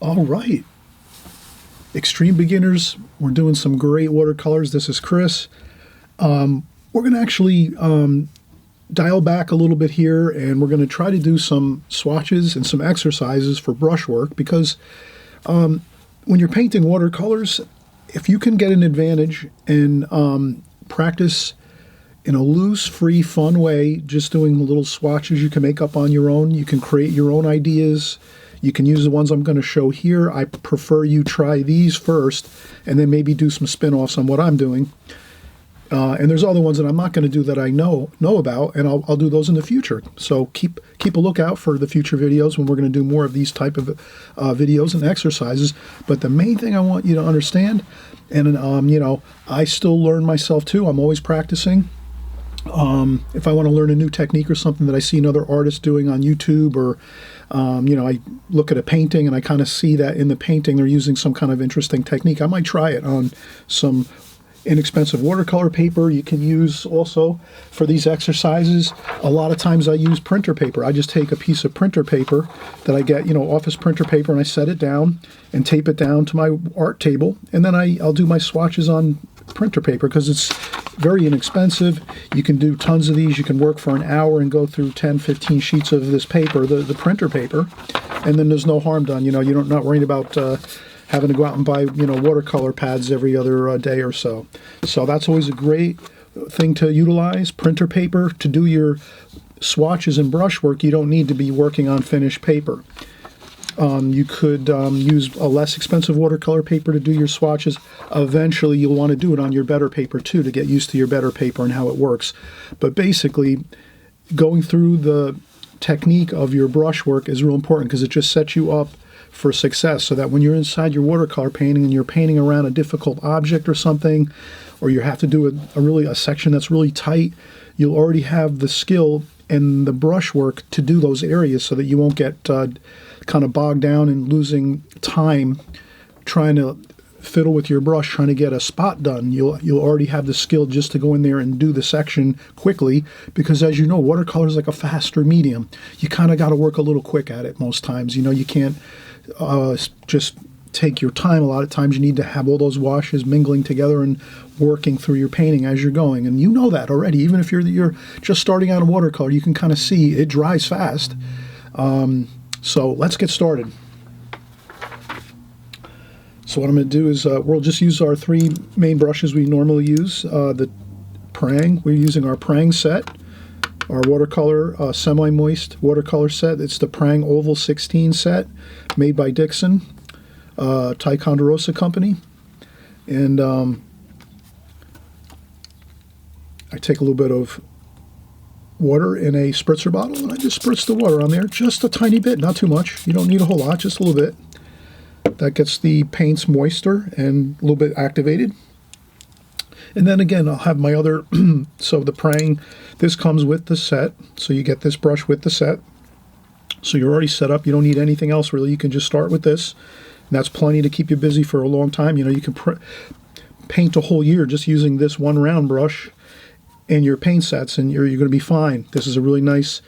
All right, extreme beginners, we're doing some great watercolors. This is Chris. We're going to actually dial back a little bit here, and we're going to try to do some swatches and some exercises for brushwork, because when you're painting watercolors, if you can get an advantage and practice in a loose, free, fun way, just doing little swatches you can make up on your own. You can create your own ideas. You can use the ones I'm going to show here. I prefer you try these first and then maybe do some spin-offs on what I'm doing. And there's other ones that I'm not going to do that I know about, and I'll do those in the future. So keep a lookout for the future videos when we're going to do more of these type of videos and exercises. But the main thing I want you to understand, and I still learn myself too. I'm always practicing. If I want to learn a new technique or something that I see another artist doing on YouTube, or I look at a painting and I kind of see that in the painting they're using some kind of interesting technique, I might try it on some inexpensive watercolor paper. You can use also for these exercises. A lot of times I use printer paper. I just take a piece of printer paper that I get, office printer paper, and I set it down and tape it down to my art table, and then I'll do my swatches on printer paper because it's very inexpensive. You can do tons of these. You can work for an hour and go through 10-15 sheets of this paper, the printer paper, and then there's no harm done. You're not worrying about having to go out and buy watercolor pads every other day or so. So that's always a great thing to utilize, printer paper. To do your swatches and brushwork, you don't need to be working on finished paper. You could use a less expensive watercolor paper to do your swatches. Eventually, you'll want to do it on your better paper too, to get used to your better paper and how it works. But basically, going through the technique of your brushwork is real important, because it just sets you up for success, so that when you're inside your watercolor painting and you're painting around a difficult object or something, or you have to do a section that's really tight, you'll already have the skill and the brushwork to do those areas, so that you won't get kind of bogged down and losing time trying to fiddle with your brush, trying to get a spot done. You'll already have the skill just to go in there and do the section quickly, because as you know, watercolor is like a faster medium. You kind of got to work a little quick at it most times. You can't just take your time. A lot of times you need to have all those washes mingling together and working through your painting as you're going. And you know that already. Even if you're just starting out in watercolor, you can kind of see it dries fast. So let's get started. So what I'm going to do is we'll just use our three main brushes we normally use. The Prang, we're using our Prang set, our watercolor, semi-moist watercolor set. It's the Prang Oval 16 set, made by Dixon, Ticonderoga Company. And I take a little bit of water in a spritzer bottle, and I just spritz the water on there, just a tiny bit, not too much. You don't need a whole lot, just a little bit. That gets the paints moister and a little bit activated. And then again, I'll have my other, so the Prang, this comes with the set, so you get this brush with the set. So you're already set up, you don't need anything else really. You can just start with this, and that's plenty to keep you busy for a long time. You can paint a whole year just using this one round brush and your paint sets, and you're going to be fine. This is a really nice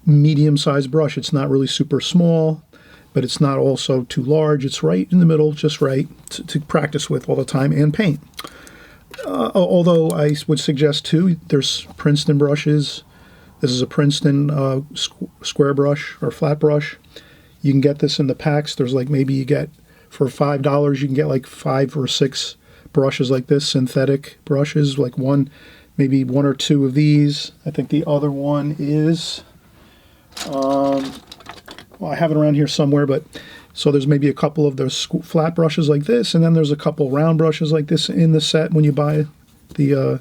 medium-sized brush. It's not really super small, but it's not also too large. It's right in the middle, just right, to practice with all the time and paint. Although I would suggest too, there's Princeton brushes. This is a Princeton square brush or flat brush. You can get this in the packs. There's like, maybe you get for $5, you can get like 5 or 6 brushes like this, synthetic brushes, like maybe 1 or 2 of these. I think the other one is, well, I have it around here somewhere, but so there's maybe a couple of those flat brushes like this, and then there's a couple round brushes like this in the set when you buy the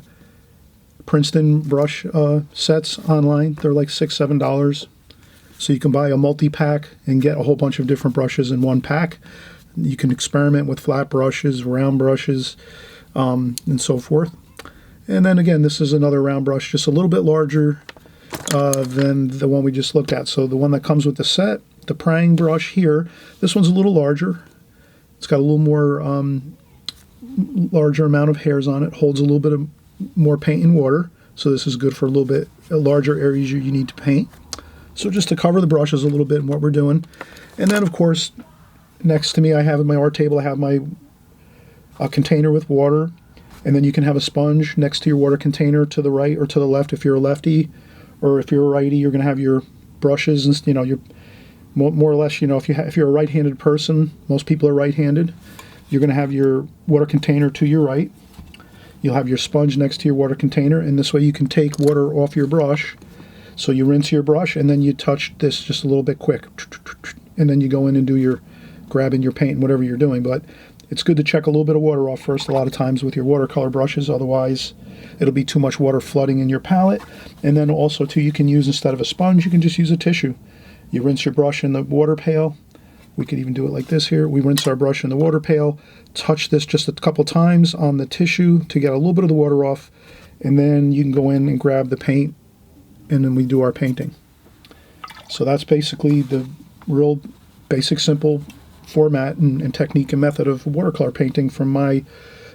Princeton brush sets online. They're like $6-7. So you can buy a multi-pack and get a whole bunch of different brushes in one pack. You can experiment with flat brushes, round brushes, and so forth. And then again, this is another round brush, just a little bit larger than the one we just looked at. So the one that comes with the set, the Prang brush here, this one's a little larger. It's got a little more larger amount of hairs on it, holds a little bit of more paint and water. So this is good for a little bit larger areas you need to paint. So just to cover the brushes a little bit in what we're doing. And then of course, next to me, I have in my art table, I have my container with water, and then you can have a sponge next to your water container to the right or to the left if you're a lefty, or if you're a righty, you're going to have your brushes and your more or less, if you're a right-handed person, most people are right-handed, you're going to have your water container to your right. You'll have your sponge next to your water container, and this way you can take water off your brush. So you rinse your brush, and then you touch this just a little bit quick, and then you go in and do your grabbing your paint and whatever you're doing. But it's good to check a little bit of water off first a lot of times with your watercolor brushes, otherwise it'll be too much water flooding in your palette. And then also too, you can use, instead of a sponge, you can just use a tissue. You rinse your brush in the water pail. We could even do it like this here. We rinse our brush in the water pail, touch this just a couple times on the tissue to get a little bit of the water off, and then you can go in and grab the paint, and then we do our painting. So that's basically the real basic, simple format and technique and method of watercolor painting from my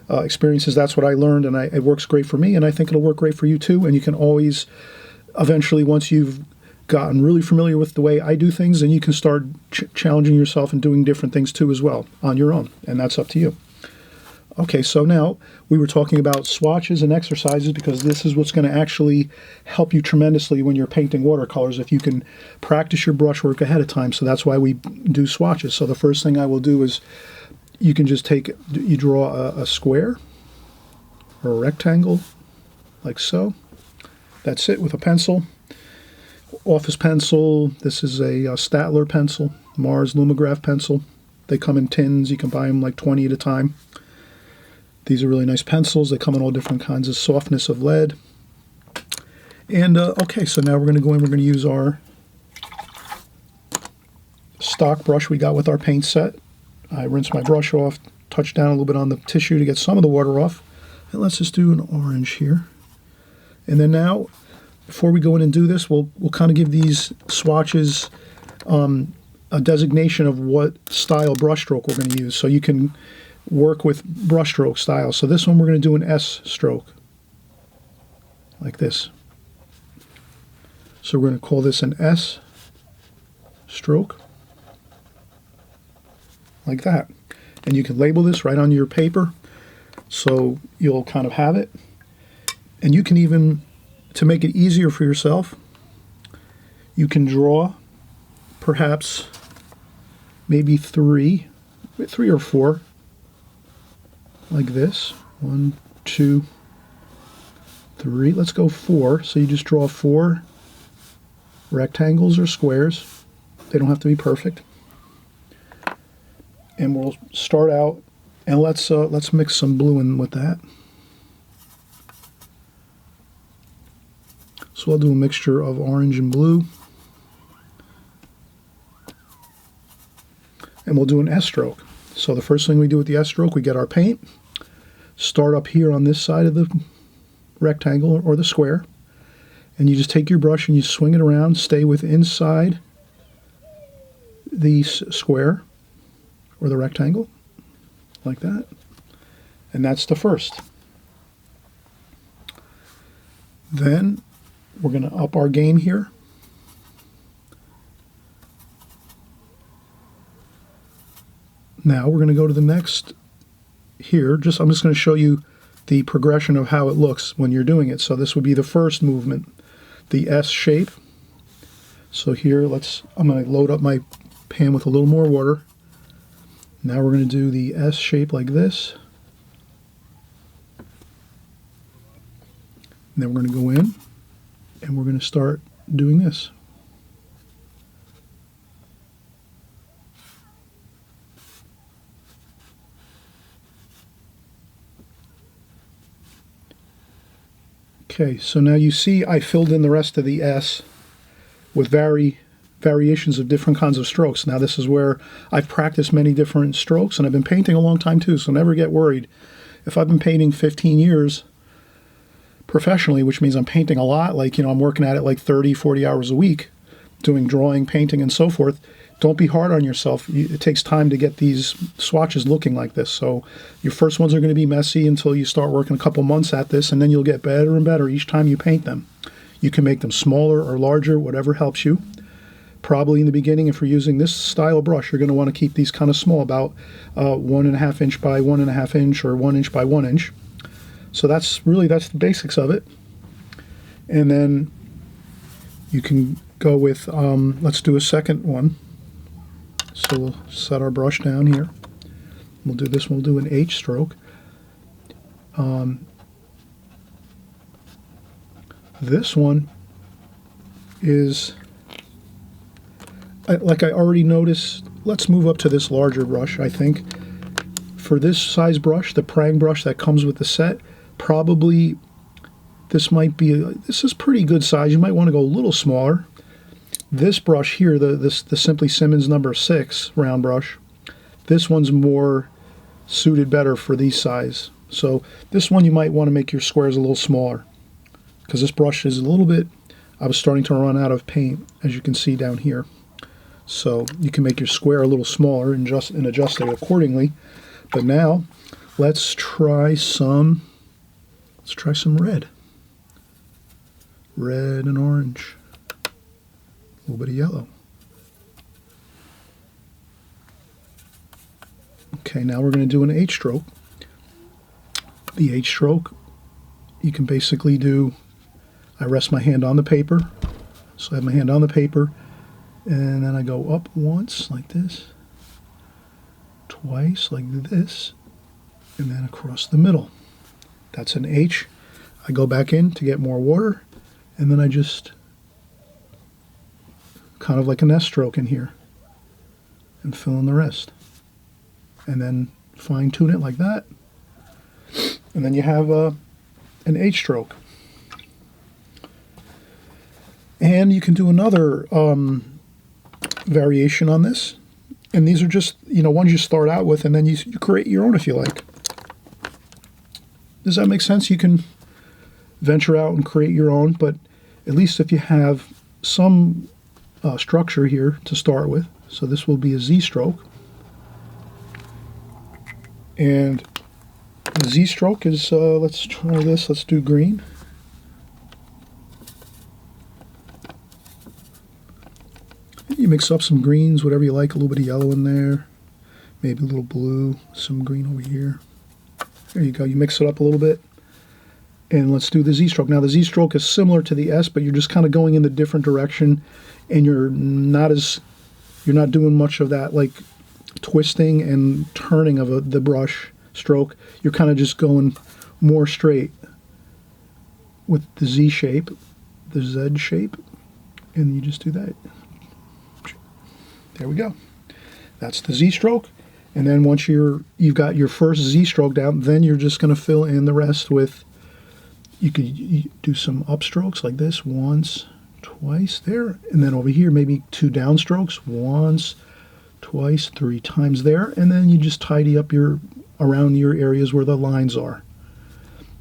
experiences. That's what I learned, and it works great for me, and I think it'll work great for you too. And you can always, eventually, once you've gotten really familiar with the way I do things, and you can start challenging yourself and doing different things too as well on your own, and that's up to you. Okay, so now we were talking about swatches and exercises, because this is what's going to actually help you tremendously when you're painting watercolors, if you can practice your brushwork ahead of time. So that's why we do swatches. So the first thing I will do is you can just you draw a square or a rectangle like so. That's it, with a pencil. Office pencil. This is a Statler pencil, Mars Lumograph pencil. They come in tins. You can buy them like 20 at a time. These are really nice pencils. They come in all different kinds of softness of lead. And okay, so now we're going to go in. We're going to use our stock brush we got with our paint set. I rinse my brush off, touch down a little bit on the tissue to get some of the water off. And let's just do an orange here. And then now, before we go in and do this, we'll kind of give these swatches a designation of what style brushstroke we're going to use, so you can work with brushstroke style. So this one we're going to do an S stroke, like this. So we're going to call this an S stroke, like that. And you can label this right on your paper, so you'll kind of have it. And you can even, to make it easier for yourself, you can draw perhaps maybe three or four, like this. 1, 2, 3. Let's go 4. So you just draw 4 rectangles or squares. They don't have to be perfect. And we'll start out, and let's mix some blue in with that. So I'll do a mixture of orange and blue. And we'll do an S stroke. So the first thing we do with the S stroke, we get our paint, start up here on this side of the rectangle or the square, and you just take your brush and you swing it around, stay with inside the square or the rectangle, like that. And that's the first. Then we're going to up our game here. Now we're going to go to the next here. I'm just going to show you the progression of how it looks when you're doing it. So this would be the first movement, the S shape. So here, I'm going to load up my pan with a little more water. Now we're going to do the S shape like this. And then we're going to go in and we're going to start doing this. Okay, so now you see I filled in the rest of the S with variations of different kinds of strokes. Now this is where I've practiced many different strokes, and I've been painting a long time too, so never get worried. If I've been painting 15 years professionally, which means I'm painting a lot, I'm working at it like 30, 40 hours a week, doing drawing, painting, and so forth, don't be hard on yourself. It takes time to get these swatches looking like this. So your first ones are going to be messy until you start working a couple months at this, and then you'll get better and better each time you paint them. You can make them smaller or larger, whatever helps you. Probably in the beginning, if you're using this style brush, you're going to want to keep these kind of small, about 1.5 inch by 1.5 inch or 1 inch by 1 inch. So that's the basics of it. And then you can go with, let's do a second one. So we'll set our brush down here. We'll do this one, we'll do an H stroke. This one is, like I already noticed, let's move up to this larger brush, I think. For this size brush, the prang brush that comes with the set, probably this might be, this is pretty good size. You might want to go a little smaller. This brush here, the Simply Simmons number 6 round brush, this one's more suited better for these size. So this one you might want to make your squares a little smaller, because this brush is a little bit, I was starting to run out of paint, as you can see down here. So you can make your square a little smaller and adjust it accordingly. But now let's try some red. Red and orange. A little bit of yellow. Okay, now we're going to do an H stroke. The H stroke, you can basically do, I rest my hand on the paper, so I have my hand on the paper, and then I go up once like this, twice like this, and then across the middle. That's an H. I go back in to get more water, and then I just kind of like an S stroke in here and fill in the rest. And then fine tune it like that. And then you have an H stroke. And you can do another variation on this. And these are just, ones you start out with, and then you create your own if you like. Does that make sense? You can venture out and create your own, but at least if you have some structure here to start with. So this will be a Z stroke. And the Z stroke is, let's try this, let's do green. You mix up some greens, whatever you like, a little bit of yellow in there, maybe a little blue, some green over here. There you go, you mix it up a little bit. And let's do the Z stroke. Now the Z stroke is similar to the S, but you're just kind of going in the different direction, and you're not doing much of that like twisting and turning of the brush stroke. You're kind of just going more straight with the Z shape, the Z shape, and you just do that. There we go. That's the Z stroke. And then once you've got your first Z stroke down, then you're just going to fill in the rest with, you could do some upstrokes like this, once, twice there, and then over here maybe 2 downstrokes, once, twice, 3 times there, and then you just tidy up around your areas where the lines are.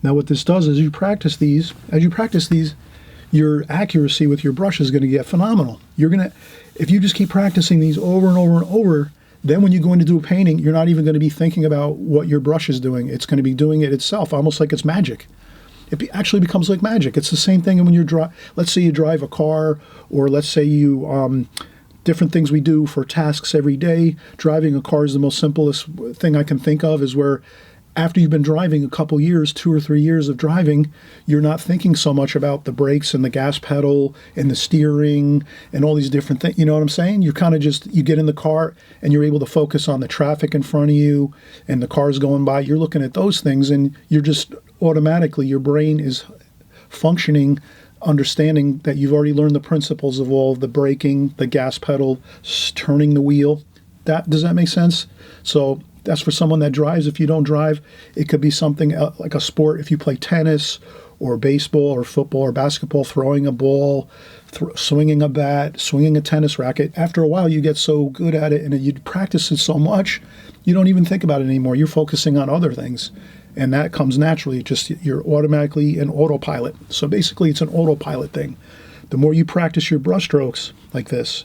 Now what this does is as you practice these, your accuracy with your brush is going to get phenomenal. If you just keep practicing these over and over and over, then when you go in to do a painting, you're not even going to be thinking about what your brush is doing. It's going to be doing it itself, almost like it's magic. It actually becomes like magic. It's the same thing when let's say you drive a car, or let's say you, different things we do for tasks every day. Driving a car is the most simplest thing I can think of, is where after you've been driving a couple years, 2 or 3 years of driving, you're not thinking so much about the brakes and the gas pedal and the steering and all these different things. You know what I'm saying? You're kind of you get in the car and you're able to focus on the traffic in front of you and the cars going by. You're looking at those things, and you're just automatically, your brain is functioning, understanding that you've already learned the principles of all the braking, the gas pedal, turning the wheel. Does that make sense? So that's for someone that drives. If you don't drive, it could be something like a sport. If you play tennis or baseball or football or basketball, throwing a ball, swinging a bat, swinging a tennis racket, after a while you get so good at it and you practice it so much, you don't even think about it anymore. You're focusing on other things. And that comes naturally. You're automatically an autopilot. So basically it's an autopilot thing. The more you practice your brush strokes like this,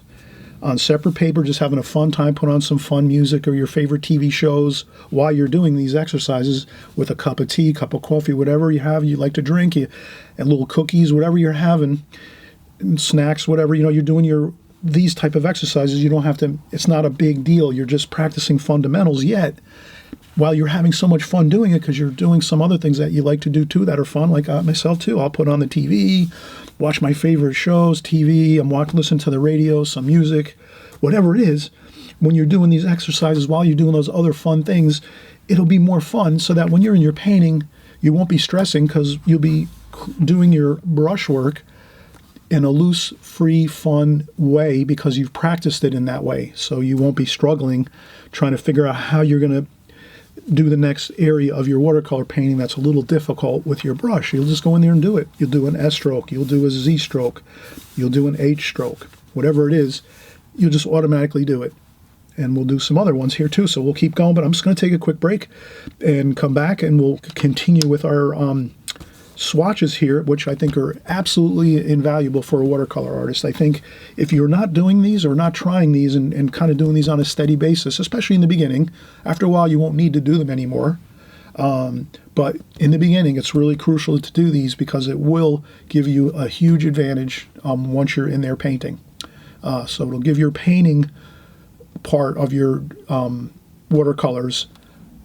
on separate paper, just having a fun time, put on some fun music or your favorite TV shows while you're doing these exercises with a cup of tea, cup of coffee, whatever you have, you like to drink, and little cookies, whatever you're having, and snacks, whatever, you're doing your these type of exercises, you don't have to, it's not a big deal. You're just practicing fundamentals, yet while you're having so much fun doing it, because you're doing some other things that you like to do too that are fun, like myself too. I'll put on the TV, watch my favorite shows, TV, listen to the radio, some music, whatever it is. When you're doing these exercises while you're doing those other fun things, it'll be more fun, so that when you're in your painting, you won't be stressing, because you'll be doing your brush work in a loose, free, fun way, because you've practiced it in that way. So you won't be struggling trying to figure out how you're going to do the next area of your watercolor painting that's a little difficult with your brush. You'll just go in there and do it. You'll do an S stroke, you'll do a Z stroke, you'll do an H stroke, whatever it is, you'll just automatically do it. And we'll do some other ones here too, so we'll keep going, but I'm just going to take a quick break and come back, and we'll continue with our swatches here, which I think are absolutely invaluable for a watercolor artist. I think if you're not doing these or not trying these and kind of doing these on a steady basis, especially in the beginning, after a while you won't need to do them anymore. But in the beginning, it's really crucial to do these, because it will give you a huge advantage once you're in there painting. So it'll give your painting part of your watercolors,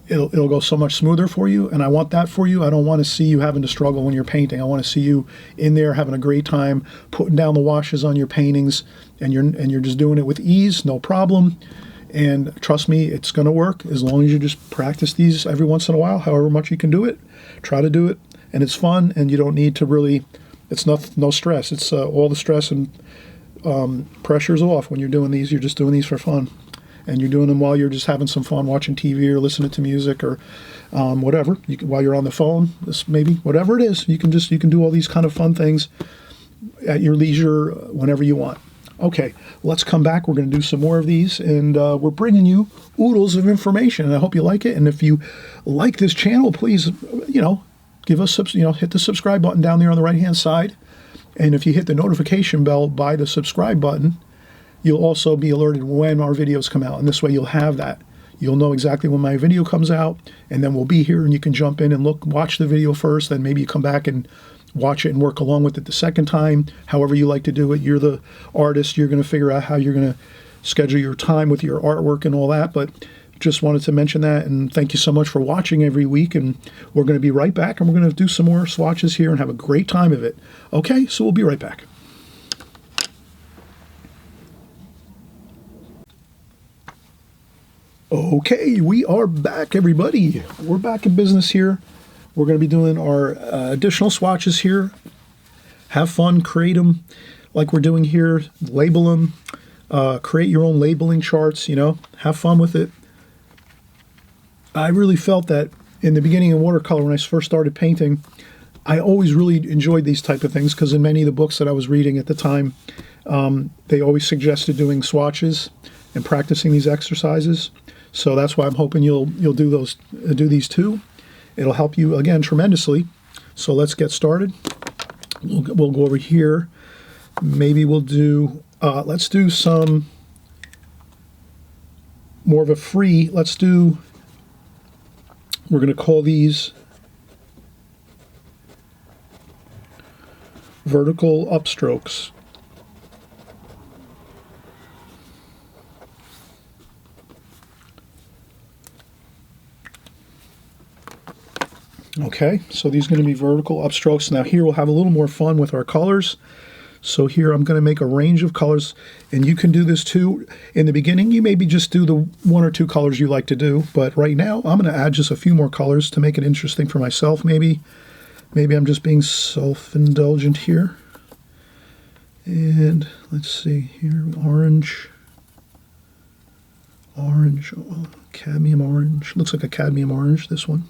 it'll go so much smoother for you, and I want that for you. I don't want to see you having to struggle when you're painting. I want to see you in there having a great time, putting down the washes on your paintings, and you're just doing it with ease, no problem. And trust me, it's going to work as long as you just practice these every once in a while, however much you can do it. Try to do it, and it's fun, and you don't need to really, it's no stress. It's all the stress and pressure's off when you're doing these. You're just doing these for fun. And you're doing them while you're just having some fun watching TV or listening to music or whatever. While you're on the phone, maybe whatever it is, you can do all these kind of fun things at your leisure whenever you want. Okay, let's come back. We're going to do some more of these, and we're bringing you oodles of information. And I hope you like it. And if you like this channel, please, give us hit the subscribe button down there on the right hand side. And if you hit the notification bell by the subscribe button, you'll also be alerted when our videos come out, and this way you'll have that. You'll know exactly when my video comes out, and then we'll be here, and you can jump in and watch the video first, then maybe you come back and watch it and work along with it the second time, however you like to do it. You're the artist. You're going to figure out how you're going to schedule your time with your artwork and all that, but just wanted to mention that, and thank you so much for watching every week, and we're going to be right back, and we're going to do some more swatches here and have a great time of it. Okay, so we'll be right back. Okay, we are back, everybody. We're back in business here. We're going to be doing our additional swatches here. Have fun, create them like we're doing here. Label them. Create your own labeling charts, Have fun with it. I really felt that in the beginning of watercolor, when I first started painting, I always really enjoyed these type of things, because in many of the books that I was reading at the time, they always suggested doing swatches and practicing these exercises. So that's why I'm hoping you'll do these too. It'll help you again tremendously. So let's get started. We'll go over here. Maybe we'll do let's do some more of a free. We're going to call these vertical upstrokes. Okay, so these are going to be vertical upstrokes. Now here we'll have a little more fun with our colors. So here I'm going to make a range of colors, and you can do this too. In the beginning, you maybe just do the 1 or 2 colors you like to do, but right now I'm going to add just a few more colors to make it interesting for myself. Maybe I'm just being self-indulgent here. And let's see here, orange, cadmium orange. Looks like a cadmium orange, this one.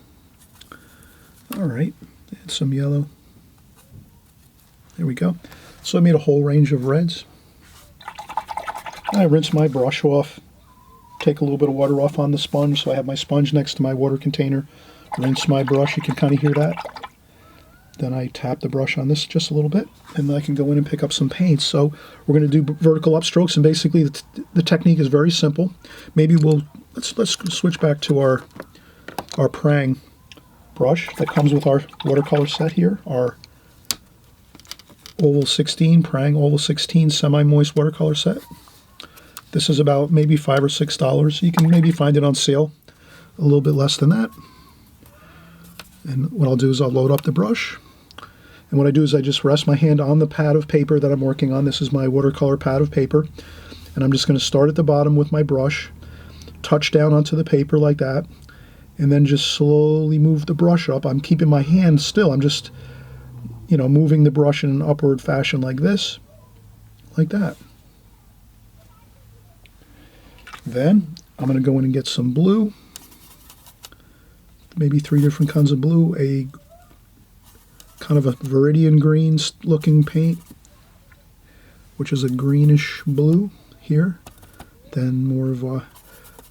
All right, and some yellow. There we go. So I made a whole range of reds. I rinse my brush off, take a little bit of water off on the sponge, so I have my sponge next to my water container. Rinse my brush, you can kind of hear that. Then I tap the brush on this just a little bit, and then I can go in and pick up some paints. So we're going to do vertical upstrokes, and basically the technique is very simple. Maybe let's switch back to our prang brush that comes with our watercolor set here, our Oval 16, Prang Oval 16 semi-moist watercolor set. This is about maybe $5 or $6. You can maybe find it on sale a little bit less than that. And what I'll do is I'll load up the brush. And what I do is I just rest my hand on the pad of paper that I'm working on. This is my watercolor pad of paper. And I'm just going to start at the bottom with my brush, touch down onto the paper like that, and then just slowly move the brush up. I'm keeping my hand still. I'm just, moving the brush in an upward fashion like this, like that. Then I'm going to go in and get some blue, maybe 3 different kinds of blue, a kind of a viridian green looking paint, which is a greenish blue here, then more of a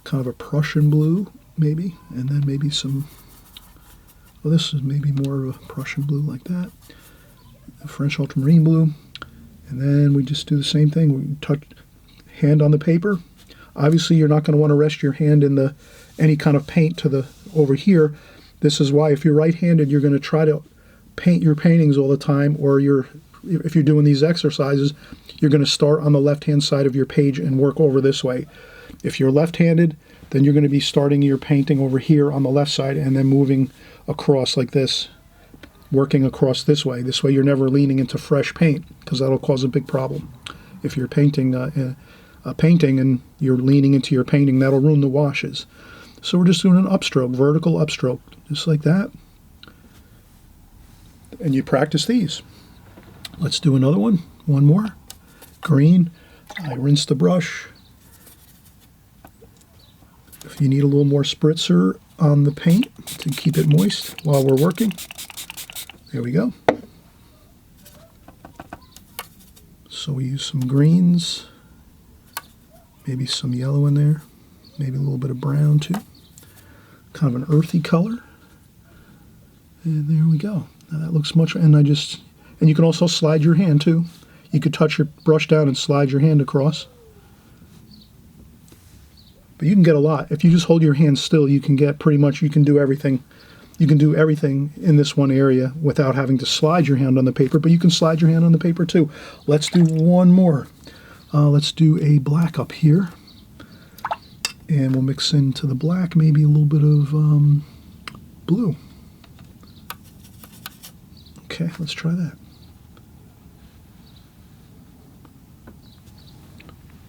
kind of a Prussian blue maybe, and then maybe some, well, this is maybe more of a Prussian blue like that, a French ultramarine blue, and then we just do the same thing. We touch hand on the paper. Obviously you're not going to want to rest your hand in any kind of paint over here. This is why if you're right-handed, you're going to try to paint your paintings all the time, or if you're doing these exercises, you're going to start on the left-hand side of your page and work over this way. If you're left-handed, then you're going to be starting your painting over here on the left side and then moving across like this, working across this way. This way you're never leaning into fresh paint, because that'll cause a big problem. If you're painting a painting and you're leaning into your painting, that'll ruin the washes. So we're just doing an upstroke, vertical upstroke, just like that. And you practice these. Let's do another one. One more. Green. I rinse the brush. If you need a little more spritzer on the paint to keep it moist while we're working, there we go. So we use some greens, maybe some yellow in there, maybe a little bit of brown too. Kind of an earthy color. And there we go. Now that looks much, and you can also slide your hand too. You could touch your brush down and slide your hand across. But you can get a lot. If you just hold your hand still, you can get pretty much, you can do everything. You can do everything in this one area without having to slide your hand on the paper, but you can slide your hand on the paper too. Let's do one more. Let's do a black up here. And we'll mix into the black maybe a little bit of blue. Okay, let's try that.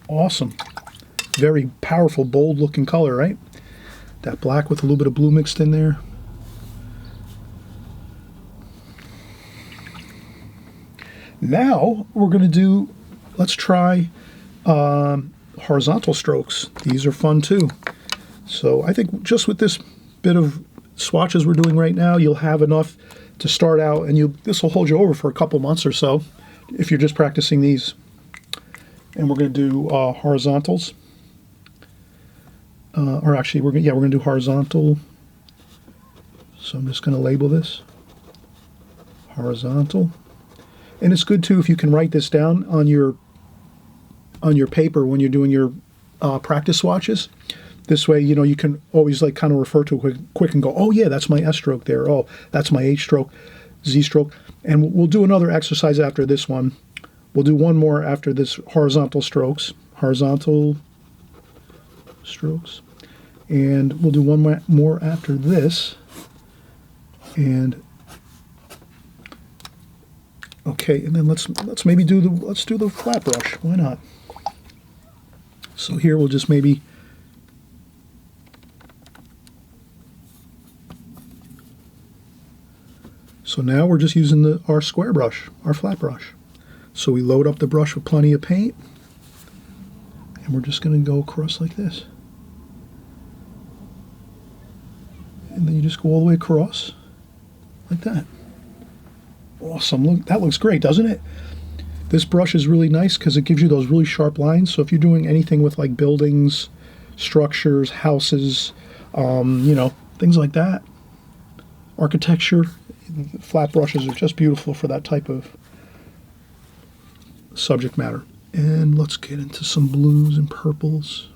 Awesome. Very powerful, bold looking color, right? That black with a little bit of blue mixed in there. Now we're going to do, let's try horizontal strokes. These are fun too. So I think just with this bit of swatches we're doing right now, you'll have enough to start out, and this will hold you over for a couple months or so if you're just practicing these. And we're going to do horizontals. Or actually, we're going to do horizontal. So I'm just going to label this horizontal. And it's good too if you can write this down on your paper when you're doing your practice swatches. This way, you can always kind of refer to it quick and go, oh yeah, that's my S stroke there. Oh, that's my H stroke, Z stroke. And we'll do another exercise after this one. We'll do one more after this horizontal strokes. Horizontal strokes. And we'll do one more after this. And okay, and then let's maybe do the flat brush. Why not? So here we'll just maybe so now we're just using our square brush, our flat brush. So we load up the brush with plenty of paint, and we're just going to go across like this. And then you just go all the way across like that. Awesome. Look, that looks great, doesn't it? This brush is really nice because it gives you those really sharp lines. So if you're doing anything with like buildings, structures, houses, things like that, architecture, flat brushes are just beautiful for that type of subject matter. And let's get into some blues and purples.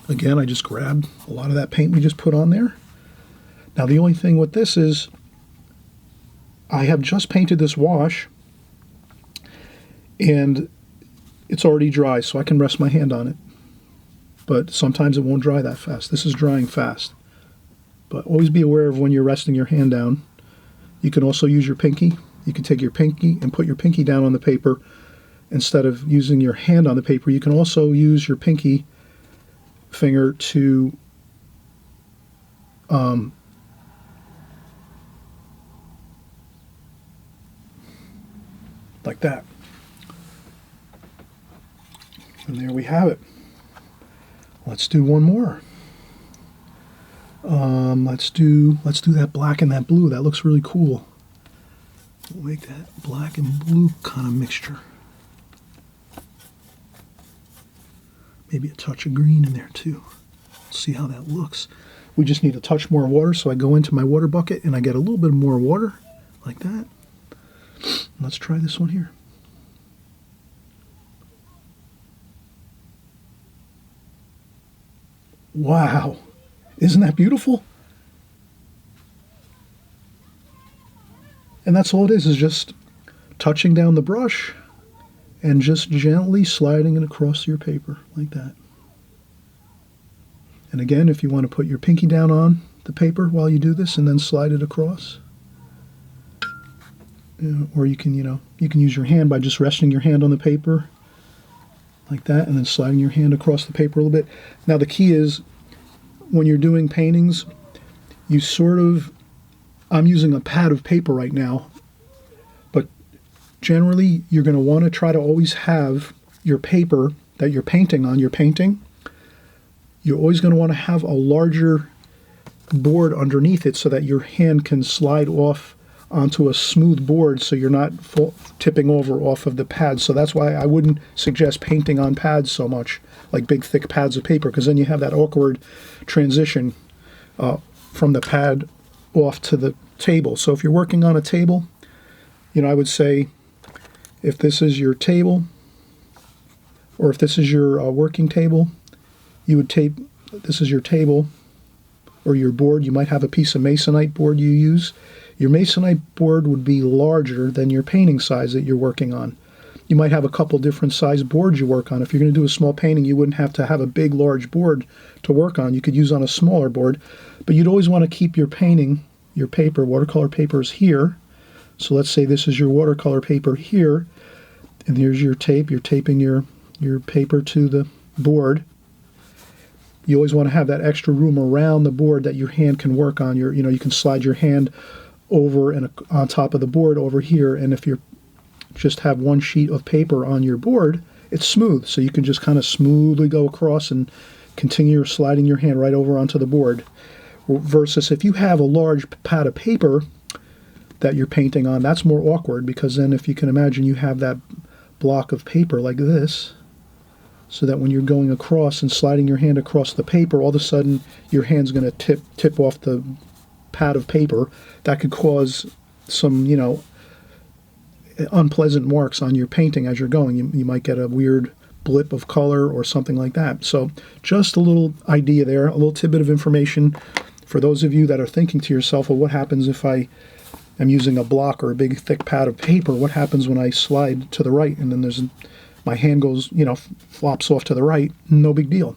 Again, I just grabbed a lot of that paint we just put on there. Now the only thing with this is I have just painted this wash, and it's already dry, so I can rest my hand on it. But sometimes it won't dry that fast. This is drying fast. But always be aware of when you're resting your hand down. You can also use your pinky. You can take your pinky and put your pinky down on the paper instead of using your hand on the paper. You can also use your pinky finger to like that. And there we have it. Let's do one more. Let's do that black and that blue. That looks really cool. We'll make that black and blue kind of mixture. Maybe a touch of green in there too. See how that looks. We just need a touch more water, so I go into my water bucket and I get a little bit more water, like that. Let's try this one here. Wow, isn't that beautiful? And that's all it is just touching down the brush and just gently sliding it across your paper like that. And again, if you want to put your pinky down on the paper while you do this and then slide it across, or you can use your hand by just resting your hand on the paper like that and then sliding your hand across the paper a little bit. Now the key is when you're doing paintings, you I'm using a pad of paper right now, but generally you're going to want to try to always have your paper that you're painting on, your painting, you're always going to want to have a larger board underneath it so that your hand can slide off onto a smooth board so you're not tipping over off of the pad. So that's why I wouldn't suggest painting on pads so much, like big thick pads of paper, because then you have that awkward transition from the pad off to the table. So if you're working on a table, I would say if this is your table, or if this is your working table, you would tape, this is your table or your board. You might have a piece of masonite board you use. Your masonite board would be larger than your painting size that you're working on. You might have a couple different size boards you work on. If you're going to do a small painting, you wouldn't have to have a big, large board to work on. You could use on a smaller board, but you'd always want to keep your painting, your paper, watercolor papers here. So let's say this is your watercolor paper here, and here's your tape. You're taping your paper to the board. You always want to have that extra room around the board that your hand can work on. You can slide your hand over and on top of the board over here, and if you just have one sheet of paper on your board, it's smooth, so you can just kind of smoothly go across and continue sliding your hand right over onto the board. Versus if you have a large pad of paper that you're painting on, that's more awkward, because then if you can imagine, you have that block of paper like this, so that when you're going across and sliding your hand across the paper, all of a sudden your hand's going to tip off the pad of paper. That could cause some, unpleasant marks on your painting as you're going. You might get a weird blip of color or something like that. So just a little idea there, a little tidbit of information for those of you that are thinking to yourself, well, what happens if I am using a block or a big thick pad of paper? What happens when I slide to the right and then my hand goes, flops off to the right? No big deal.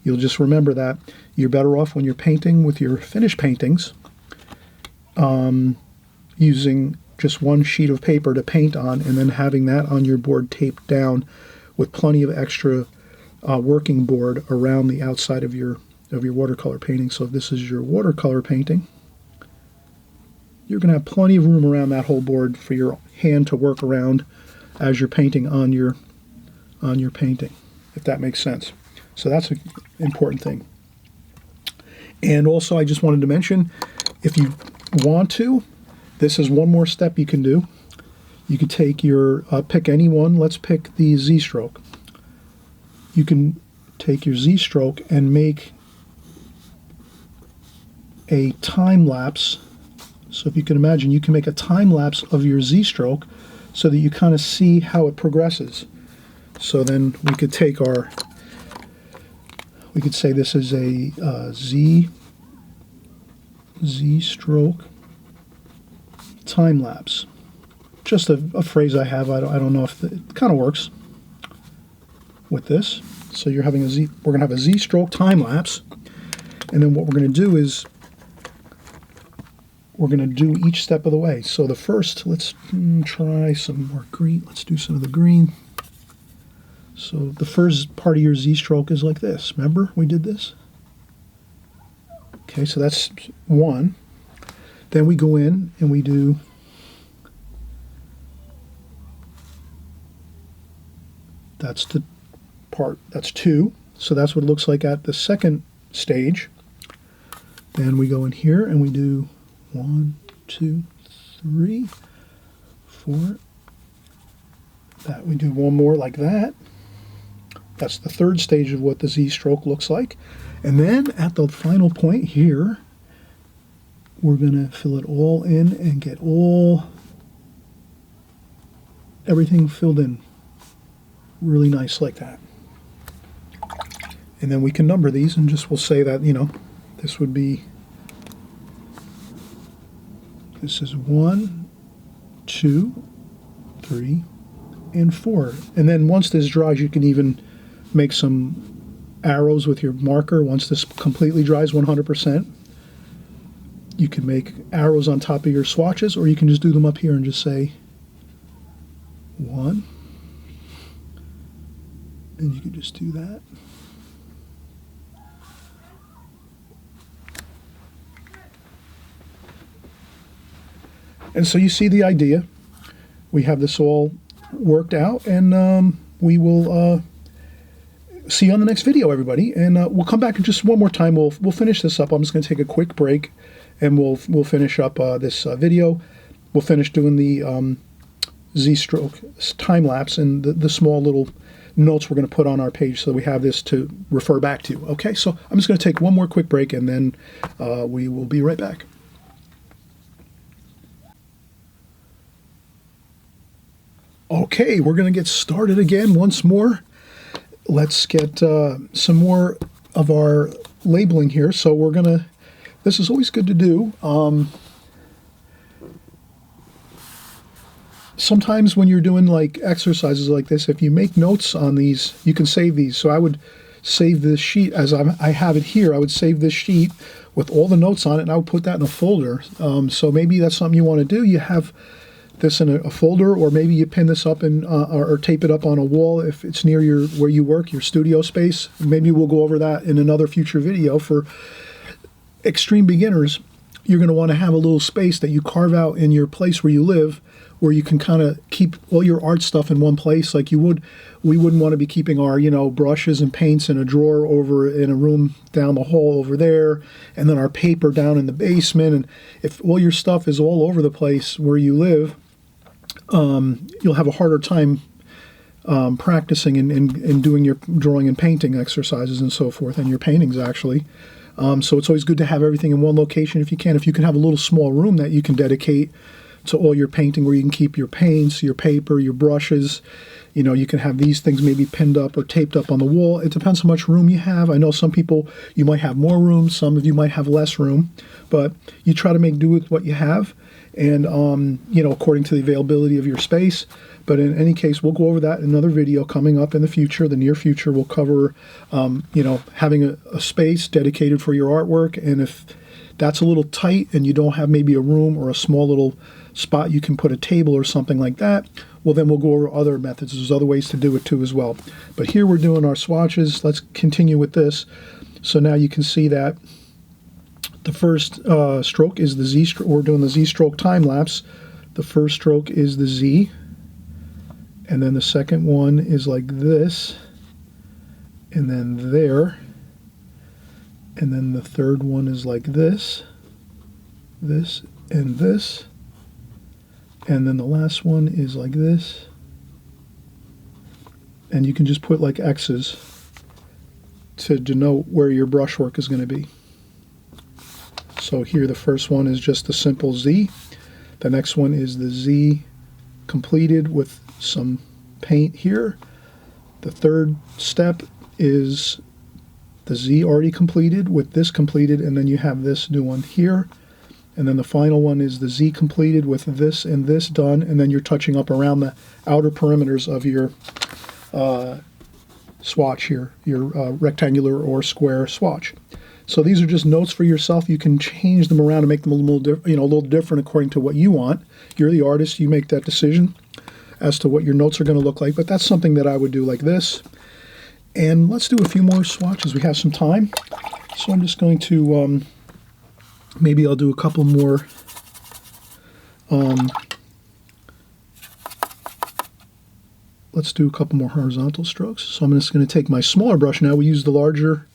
You'll just remember that you're better off when you're painting with your finished paintings, using just one sheet of paper to paint on, and then having that on your board taped down with plenty of extra working board around the outside of your watercolor painting. So if this is your watercolor painting, you're going to have plenty of room around that whole board for your hand to work around as you're painting on your painting, if that makes sense. So that's an important thing. And also, I just wanted to mention, if you want to, this is one more step you can do. You could take your, pick any one. Let's pick the Z-stroke. You can take your Z-stroke and make a time lapse. So if you can imagine, you can make a time lapse of your Z-stroke so that you kind of see how it progresses. So then we could take we could say this is a Z-stroke, time lapse. Just a phrase I have. I don't know if it kind of works with this. So you're having we're going to have a Z stroke time lapse, and then what we're going to do is we're going to do each step of the way. So the first, let's try some more green. Let's do some of the green. So the first part of your Z stroke is like this. Remember we did this? Okay, so that's one. Then we go in and we do that's the part, that's two. So that's what it looks like at the second stage. Then we go in here and we do 1, 2, 3, 4. That we do one more like that. That's the third stage of what the Z stroke looks like. And then at the final point here, we're going to fill it all in and get everything filled in really nice like that. And then we can number these and we'll say that, this would be, this is 1, 2, 3, and 4. And then once this dries, you can even make some arrows with your marker. Once this completely dries 100%, you can make arrows on top of your swatches, or you can just do them up here and just say 1, and you can just do that. And so you see the idea. We have this all worked out, and we will see you on the next video, everybody. And we'll come back just one more time. We'll finish this up. I'm just going to take a quick break, and we'll finish up this video. We'll finish doing the Z-stroke time lapse and the small little notes we're going to put on our page so we have this to refer back to. Okay, so I'm just going to take one more quick break, and then we will be right back. Okay, we're going to get started again once more. Let's get some more of our labeling here. So we're going to, this is always good to do. Sometimes when you're doing like exercises like this, if you make notes on these, you can save these. So I would save this sheet as I have it here. I would save this sheet with all the notes on it, and I would put that in a folder. So maybe that's something you want to do. You have this in a folder, or maybe you pin this up in or tape it up on a wall if it's near where you work, your studio space. Maybe we'll go over that in another future video. For extreme beginners, you're going to want to have a little space that you carve out in your place where you live, where you can kind of keep all your art stuff in one place. Like we wouldn't want to be keeping our brushes and paints in a drawer over in a room down the hall over there, and then our paper down in the basement. And if all your stuff is all over the place where you live, you'll have a harder time practicing and doing your drawing and painting exercises and so forth, and your paintings actually. So it's always good to have everything in one location if you can. If you can have a little small room that you can dedicate to all your painting, where you can keep your paints, your paper, your brushes. You can have these things maybe pinned up or taped up on the wall. It depends how much room you have. I know some people, you might have more room, some of you might have less room, but you try to make do with what you have, and according to the availability of your space. But in any case, we'll go over that in another video coming up in the future. The near future, we'll cover having a space dedicated for your artwork, and if that's a little tight and you don't have maybe a room or a small little spot you can put a table or something like that, well, then we'll go over other methods. There's other ways to do it too as well. But here we're doing our swatches. Let's continue with this. So now you can see that the first stroke is the Z stroke. We're doing the Z stroke time lapse. The first stroke is the Z, and then the second one is like this, and then there, and then the third one is like this, this, and this, and then the last one is like this. And you can just put like X's to denote where your brushwork is going to be. So here the first one is just the simple Z. The next one is the Z completed with some paint here. The third step is the Z already completed with this completed, and then you have this new one here. And then the final one is the Z completed with this and this done, and then you're touching up around the outer perimeters of your swatch here, your rectangular or square swatch. So these are just notes for yourself. You can change them around and make them a little different according to what you want. You're the artist, you make that decision as to what your notes are going to look like, but that's something that I would do like this. And let's do a few more swatches. We have some time, so I'm just going to, maybe I'll do a couple more let's do a couple more horizontal strokes. So I'm just going to take my smaller brush now. We use the larger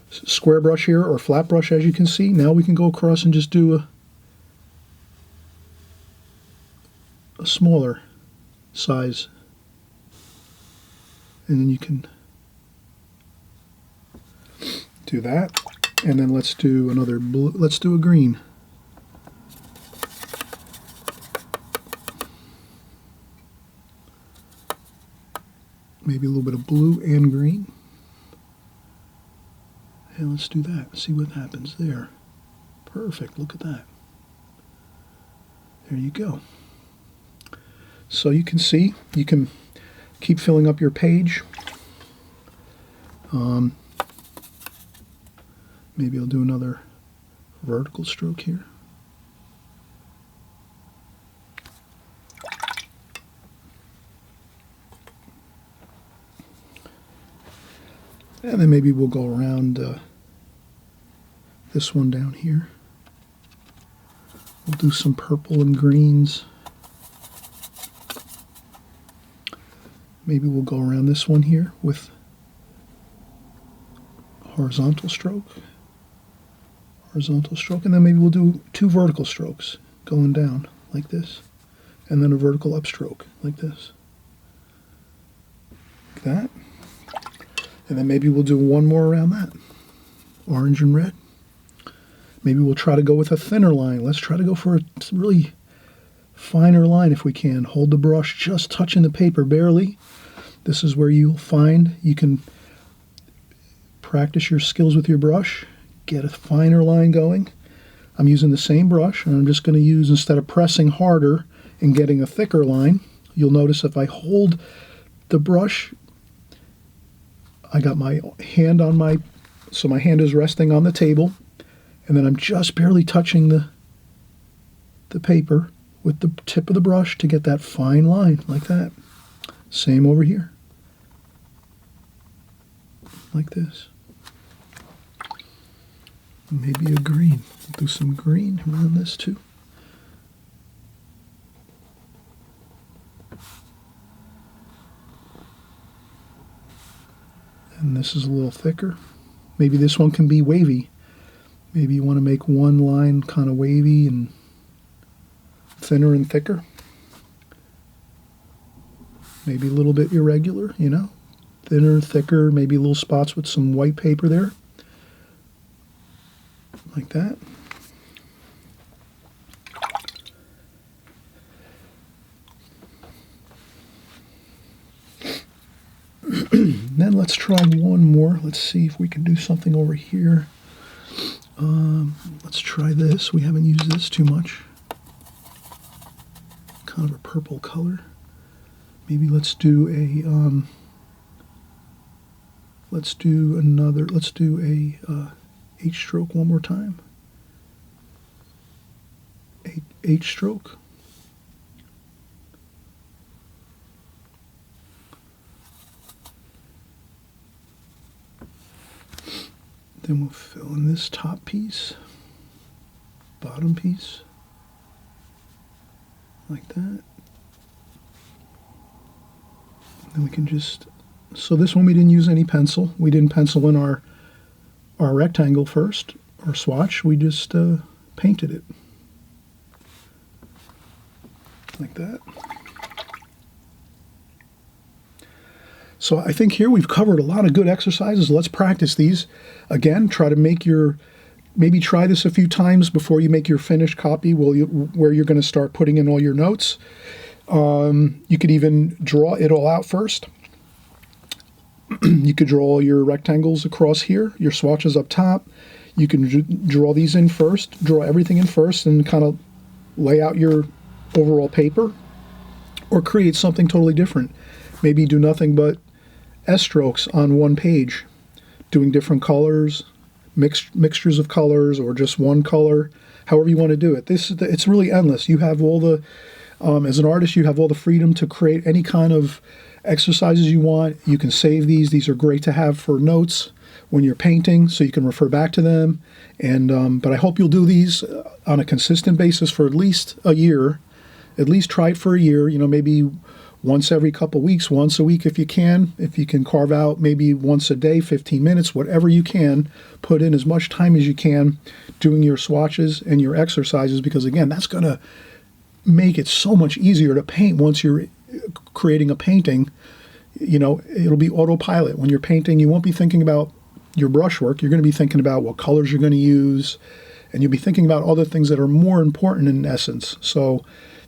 square brush here, or flat brush, as you can see. Now we can go across and just do a smaller size. And then you can do that. And then let's do another blue. Let's do a green. Maybe a little bit of blue and green. And let's do that. See what happens there. Perfect. Look at that. There you go. So you can see, you can keep filling up your page. Maybe I'll do another vertical stroke here. And then maybe we'll go around this one down here. We'll do some purple and greens. Maybe we'll go around this one here with horizontal stroke. Horizontal stroke, and then maybe we'll do 2 vertical strokes going down like this, and then a vertical upstroke like this. Like that. And then maybe we'll do one more around that. Orange and red. Maybe we'll try to go with a thinner line. Let's try to go for a really finer line if we can. Hold the brush just touching the paper barely. This is where you'll find you can practice your skills with your brush, get a finer line going. I'm using the same brush, and I'm just going to use, instead of pressing harder and getting a thicker line, you'll notice if I hold the brush, I got my hand on so my hand is resting on the table, and then I'm just barely touching the paper with the tip of the brush to get that fine line, like that. Same over here. Like this. Maybe a green. We'll do some green around this too. And this is a little thicker. Maybe this one can be wavy. Maybe you want to make one line kind of wavy and thinner and thicker. Maybe a little bit irregular, you know. Thinner, thicker, maybe little spots with some white paper there. Like that. Then let's try one more. Let's see if we can do something over here. Let's try this. We haven't used this too much. Kind of a purple color. Maybe let's do a H stroke one more time. H stroke. Then we'll fill in this top piece, bottom piece, like that. Then we can just, so this one we didn't use any pencil. We didn't pencil in our rectangle first, our swatch. We just painted it. Like that. So I think here we've covered a lot of good exercises. Let's practice these. Again, try to make maybe try this a few times before you make your finished copy where you're going to start putting in all your notes. You could even draw it all out first. You could draw your rectangles across here, your swatches up top. You can draw these in first, draw everything in first, and kind of lay out your overall paper, or create something totally different. Maybe do nothing but S-strokes on one page, doing different colors, mixtures of colors, or just one color, however you want to do it. It's really endless. You have all the, as an artist, you have all the freedom to create any kind of exercises you want. You can save these. These are great to have for notes when you're painting, so you can refer back to them. And but I hope you'll do these on a consistent basis for at least a year. At least try it for a year. You know, maybe once every couple weeks, once a week if you can. If you can carve out maybe once a day, 15 minutes, whatever you can. Put in as much time as you can doing your swatches and your exercises, because again, that's going to make it so much easier to paint once you're creating a painting. You know, it'll be autopilot. When you're painting, you won't be thinking about your brushwork. You're going to be thinking about what colors you're going to use, and you'll be thinking about other things that are more important in essence. So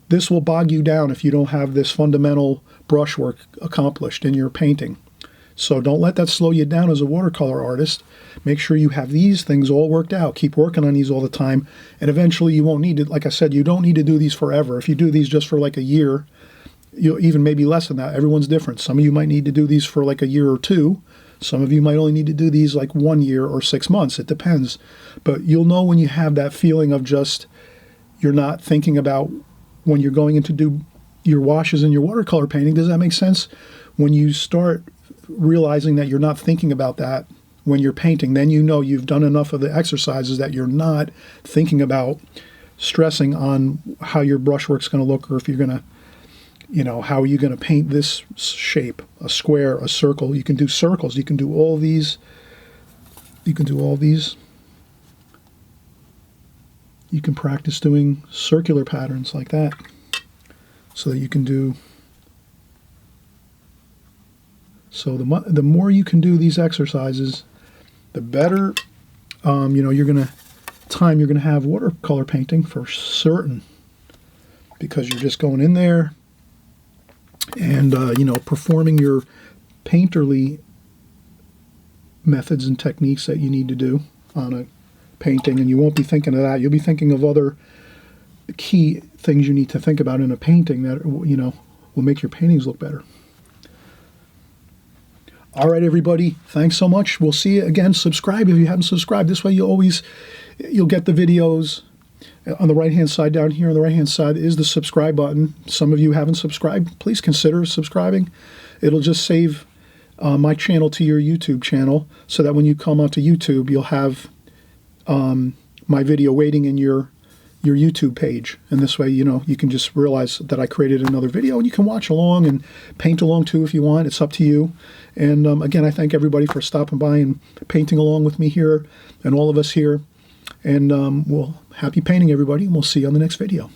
this will bog you down if you don't have this fundamental brushwork accomplished in your painting. So don't let that slow you down as a watercolor artist. Make sure you have these things all worked out. Keep working on these all the time, and eventually you won't need it. Like I said, you don't need to do these forever. If you do these just for like a year, you even maybe less than that. Everyone's different. Some of you might need to do these for like a year or two. Some of you might only need to do these like 1 year or 6 months. It depends. But you'll know when you have that feeling of just, you're not thinking about when you're going in to do your washes in your watercolor painting. Does that make sense? When you start realizing that you're not thinking about that when you're painting, then you know you've done enough of the exercises that you're not thinking about stressing on how your brushwork's going to look, or if you're going to, you know, how are you going to paint this shape, a square, a circle. You can do circles. You can do all these. You can do all these. You can practice doing circular patterns like that, so that you can do. So the more you can do these exercises, the better. You know, you're going to have watercolor painting for certain, because you're just going in there and you know, performing your painterly methods and techniques that you need to do on a painting. And you won't be thinking of that. You'll be thinking of other key things you need to think about in a painting that, you know, will make your paintings look better. All right, everybody, thanks so much. We'll see you again. Subscribe if you haven't subscribed. This way you'll get the videos. On the right-hand side down here, on the right-hand side is the subscribe button. Some of you haven't subscribed. Please consider subscribing. It'll just save my channel to your YouTube channel, so that when you come onto YouTube, you'll have my video waiting in your YouTube page. And this way, you know, you can just realize that I created another video, and you can watch along and paint along too if you want. It's up to you. And again, I thank everybody for stopping by and painting along with me here, and all of us here. And well, happy painting, everybody, and we'll see you on the next video.